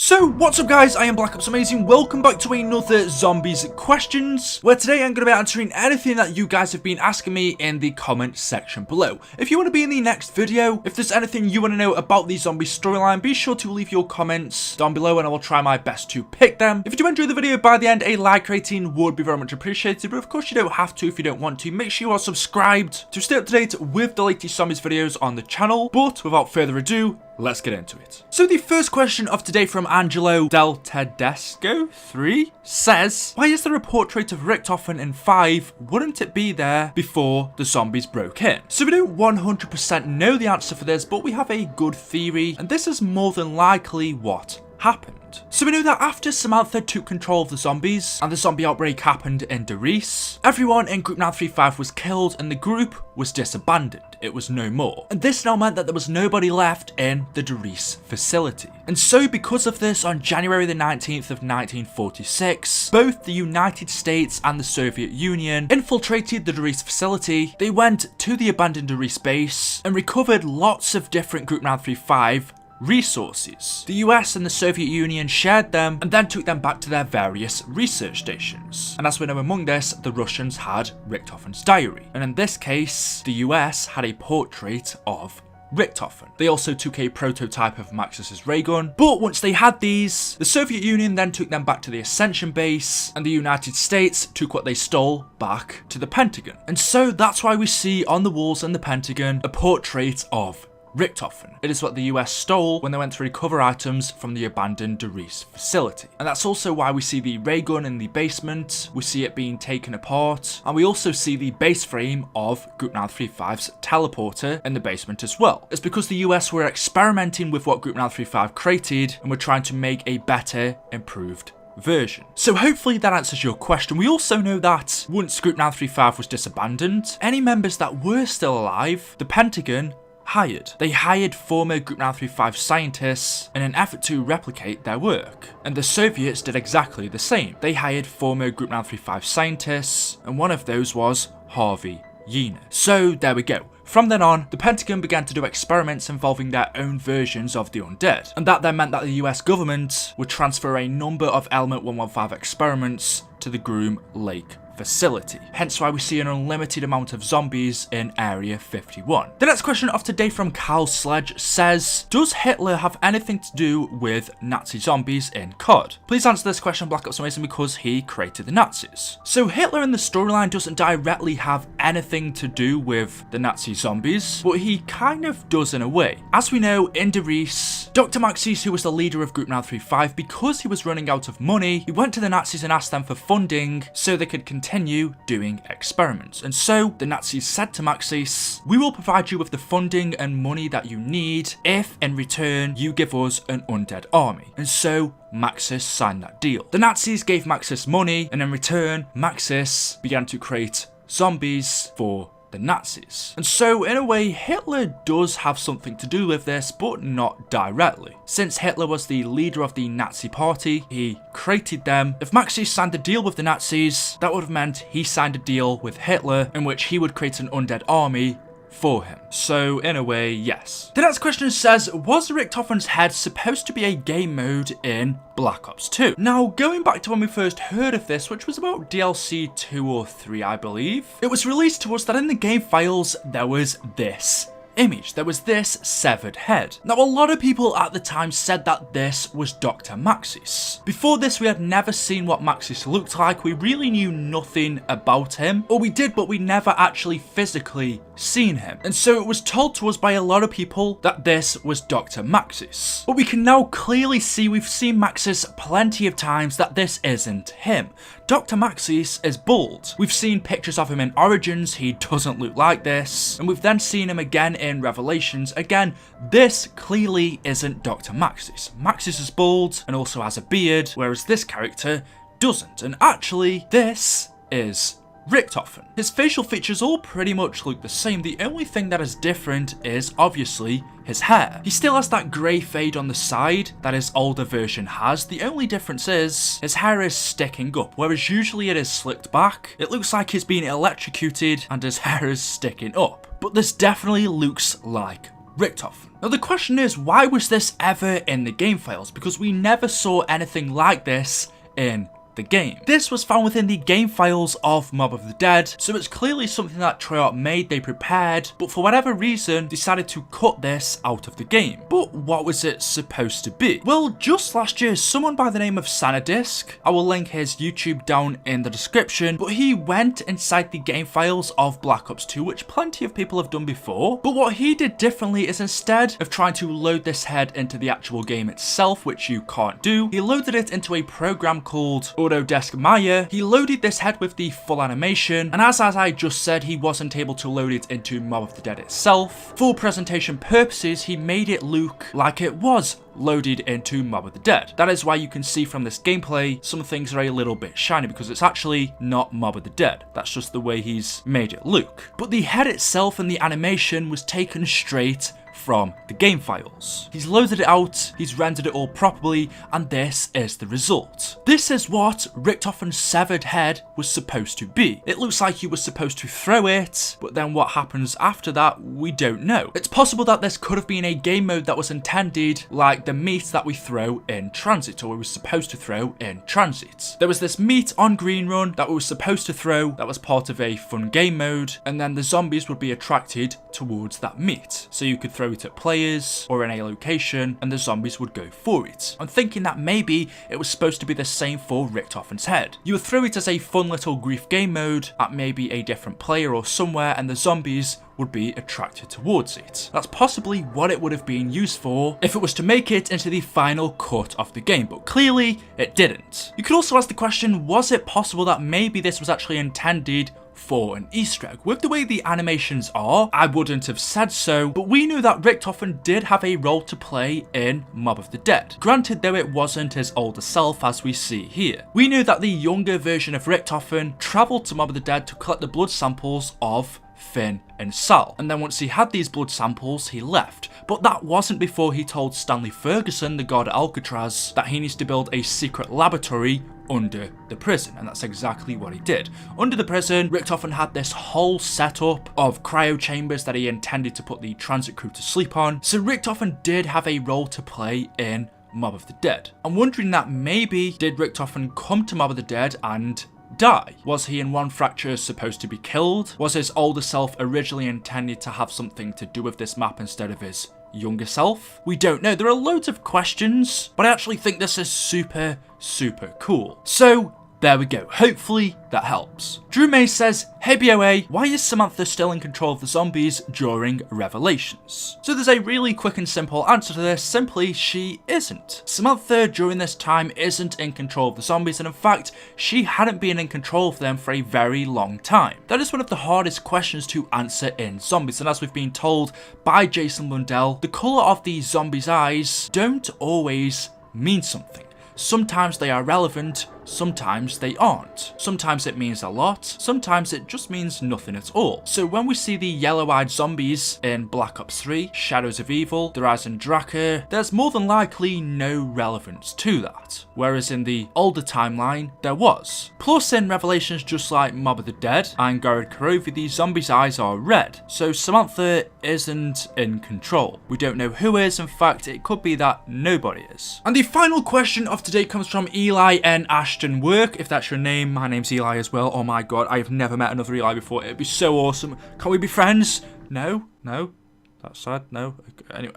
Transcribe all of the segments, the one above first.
So what's up guys, I am BlackOpsAmazing, welcome back to another Zombies Questions, where today I'm going to be answering anything that you guys have been asking me in the comment section below. If you want to be in the next video, if there's anything you want to know about the zombie storyline, be sure to leave your comments down below and I will try my best to pick them. If you do enjoy the video by the end, a like rating would be very much appreciated, but of course you don't have to if you don't want to. Make sure you are subscribed to stay up to date with the latest zombies videos on the channel, but without further ado, let's get into it. So the first question of today from Angelo Del Tedesco 3 says, why is there a portrait of Richtofen in 5? Wouldn't it be there before the zombies broke in? So we don't 100% know the answer for this, but we have a good theory, and this is more than likely what happened. So we know that after Samantha took control of the zombies and the zombie outbreak happened in Derice, everyone in Group 935 was killed and the group was disbanded. It was no more. And this now meant that there was nobody left in the Derice facility. And so because of this, on January the 19th of 1946, both the United States and the Soviet Union infiltrated the Derice facility. They went to the abandoned Derice base and recovered lots of different Group 935 resources. The US and the Soviet Union shared them and then took them back to their various research stations. And as we know, among this, the Russians had Richtofen's diary. And in this case, the US had a portrait of Richtofen. They also took a prototype of Maxis's ray gun, but once they had these, the Soviet Union then took them back to the Ascension base, and the United States took what they stole back to the Pentagon. And so that's why we see on the walls in the Pentagon a portrait of Richtofen. It is what the US stole when they went to recover items from the abandoned Derice facility. And that's also why we see the ray gun in the basement, we see it being taken apart, and we also see the base frame of Group 935's teleporter in the basement as well. It's because the US were experimenting with what Group 935 created and were trying to make a better, improved version. So hopefully that answers your question. We also know that once Group 935 was disbandoned, any members that were still alive, the Pentagon hired. They hired former Group 935 scientists in an effort to replicate their work. And the Soviets did exactly the same. They hired former Group 935 scientists, and one of those was Harvey Yeaner. So there we go. From then on, the Pentagon began to do experiments involving their own versions of the undead. And that then meant that the US government would transfer a number of Element 115 experiments to the Groom Lake facility. Hence why we see an unlimited amount of zombies in Area 51. The next question of today from Carl Sledge says, does Hitler have anything to do with Nazi zombies in COD? Please answer this question, BlackOpsAmazing, because he created the Nazis. So Hitler in the storyline doesn't directly have anything to do with the Nazi zombies, but he kind of does in a way. As we know, in Derice, Dr. Maxis, who was the leader of Group 935, because he was running out of money, he went to the Nazis and asked them for funding so they could continue doing experiments. And so the Nazis said to Maxis, we will provide you with the funding and money that you need if in return you give us an undead army. And so Maxis signed that deal. The Nazis gave Maxis money, and in return Maxis began to create zombies for the Nazis. And so in a way, Hitler does have something to do with this, but not directly. Since Hitler was the leader of the Nazi party, he created them. If Maxis signed a deal with the Nazis, that would have meant he signed a deal with Hitler in which he would create an undead army for him. So in a way, yes. The next question says, was Richtofen's Head supposed to be a game mode in Black Ops 2? Now, going back to when we first heard of this, which was about DLC 2 or 3, I believe, it was released to us that in the game files, there was this image. There was this severed head. Now, a lot of people at the time said that this was Dr. Maxis. Before this, we had never seen what Maxis looked like. We really knew nothing about him. Or we did, but we never actually physically seen him. And so it was told to us by a lot of people that this was Dr. Maxis. But we can now clearly see, we've seen Maxis plenty of times, that this isn't him. Dr. Maxis is bald. We've seen pictures of him in Origins, he doesn't look like this. And we've then seen him again in Revelations. Again, this clearly isn't Dr. Maxis. Maxis is bald and also has a beard, whereas this character doesn't. And actually, this is Richtofen. His facial features all pretty much look the same. The only thing that is different is obviously his hair. He still has that grey fade on the side that his older version has. The only difference is his hair is sticking up, whereas usually it is slicked back. It looks like he's been electrocuted and his hair is sticking up. But this definitely looks like Richtofen. Now the question is, why was this ever in the game files? Because we never saw anything like this in the game. This was found within the game files of Mob of the Dead, so it's clearly something that Treyarch made, they prepared, but for whatever reason decided to cut this out of the game. But what was it supposed to be? Well, just last year, someone by the name of Sanadisk, I will link his YouTube down in the description, but he went inside the game files of Black Ops 2, which plenty of people have done before, but what he did differently is instead of trying to load this head into the actual game itself, which you can't do, he loaded it into a program called Autodesk Maya. He loaded this head with the full animation, and as I just said, he wasn't able to load it into Mob of the Dead itself. For presentation purposes, he made it look like it was loaded into Mob of the Dead. That is why you can see from this gameplay, some things are a little bit shiny because it's actually not Mob of the Dead. That's just the way he's made it look. But the head itself and the animation was taken straight from the game files. He's loaded it out, he's rendered it all properly, and this is the result. This is what Richtofen's severed head was supposed to be. It looks like he was supposed to throw it, but then what happens after that, we don't know. It's possible that this could have been a game mode that was intended like the meat that we throw in transit, or we were supposed to throw in transit. There was this meat on Green Run that we were supposed to throw, that was part of a fun game mode, and then the zombies would be attracted towards that meat. So you could throw it at players or in a location and the zombies would go for it. I'm thinking that maybe it was supposed to be the same for Richtofen's head. You would throw it as a fun little grief game mode at maybe a different player or somewhere, and the zombies would be attracted towards it. That's possibly what it would have been used for if it was to make it into the final cut of the game, but clearly it didn't. You could also ask the question, was it possible that maybe this was actually intended for an Easter egg? With the way the animations are, I wouldn't have said so, but we knew that Richtofen did have a role to play in Mob of the Dead. Granted, though, it wasn't his older self as we see here. We knew that the younger version of Richtofen travelled to Mob of the Dead to collect the blood samples of Finn and Sal, and then once he had these blood samples, he left. But that wasn't before he told Stanley Ferguson, the guard at Alcatraz, that he needs to build a secret laboratory under the prison, and that's exactly what he did. Under the prison, Richtofen had this whole setup of cryo chambers that he intended to put the transit crew to sleep on, so Richtofen did have a role to play in Mob of the Dead. I'm wondering that maybe did Richtofen come to Mob of the Dead and die? Was he in one fracture supposed to be killed? Was his older self originally intended to have something to do with this map instead of his younger self? We don't know. There are loads of questions, but I actually think this is super cool. So there we go. Hopefully that helps. Drew May says, hey BOA, why is Samantha still in control of the zombies during Revelations? So there's a really quick and simple answer to this. Simply, she isn't. Samantha during this time isn't in control of the zombies, and in fact, she hadn't been in control of them for a very long time. That is one of the hardest questions to answer in zombies, and as we've been told by Jason Lundell, the colour of the zombies' eyes don't always mean something. Sometimes they are relevant, sometimes they aren't. Sometimes it means a lot, sometimes it just means nothing at all. So when we see the yellow-eyed zombies in Black Ops 3, Shadows of Evil, The Rise and Draka, there's more than likely no relevance to that. Whereas in the older timeline, there was. Plus in Revelations, just like Mob of the Dead and Gorod Karovi, these zombies' eyes are red. So Samantha isn't in control. We don't know who is, in fact, it could be that nobody is. And the final question of today comes from Eli N. Ashton Work. If that's your name, my name's Eli as well. Oh my god, I have never met another Eli before. It'd be so awesome. Can we be friends? No? That's sad. No?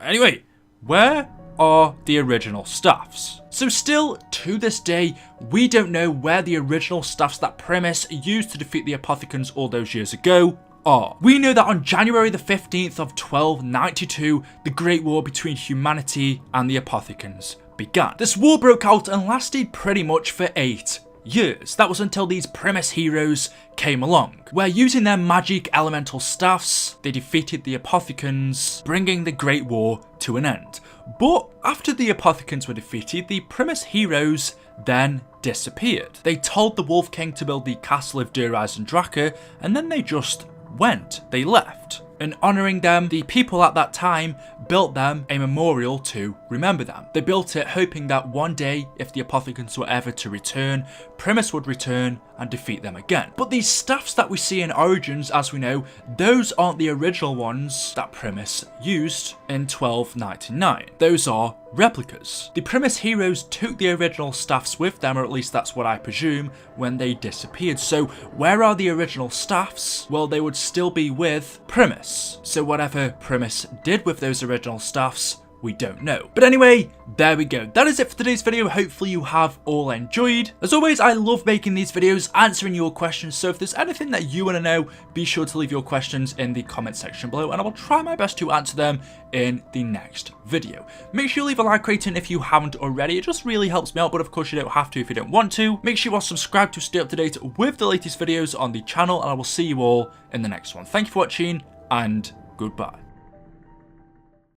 Anyway, where are the original staffs? So still, to this day, we don't know where the original staffs that Primus used to defeat the Apothicons all those years ago are. We know that on January the 15th of 1292, the Great War between humanity and the Apothicons began. This war broke out and lasted pretty much for 8 years. That was until these Primus heroes came along, where using their magic elemental staffs, they defeated the Apothicons, bringing the Great War to an end. But after the Apothicons were defeated, the Primus heroes then disappeared. They told the Wolf King to build the castle of Der Rise and Draka, and then they just went. They left. And honouring them, the people at that time built them a memorial to remember them. They built it hoping that one day, if the Apothicons were ever to return, Primus would return and defeat them again. But these staffs that we see in Origins, as we know, those aren't the original ones that Primus used in 1299. Those are replicas. The Primus heroes took the original staffs with them, or at least that's what I presume, when they disappeared. So where are the original staffs? Well, they would still be with Primus. So whatever Primus did with those original staffs, we don't know. But anyway, there we go. That is it for today's video. Hopefully you have all enjoyed. As always, I love making these videos, answering your questions. So if there's anything that you want to know, be sure to leave your questions in the comment section below, and I will try my best to answer them in the next video. Make sure you leave a like rating if you haven't already. It just really helps me out, but of course you don't have to if you don't want to. Make sure you are subscribed to stay up to date with the latest videos on the channel, and I will see you all in the next one. Thank you for watching, and goodbye.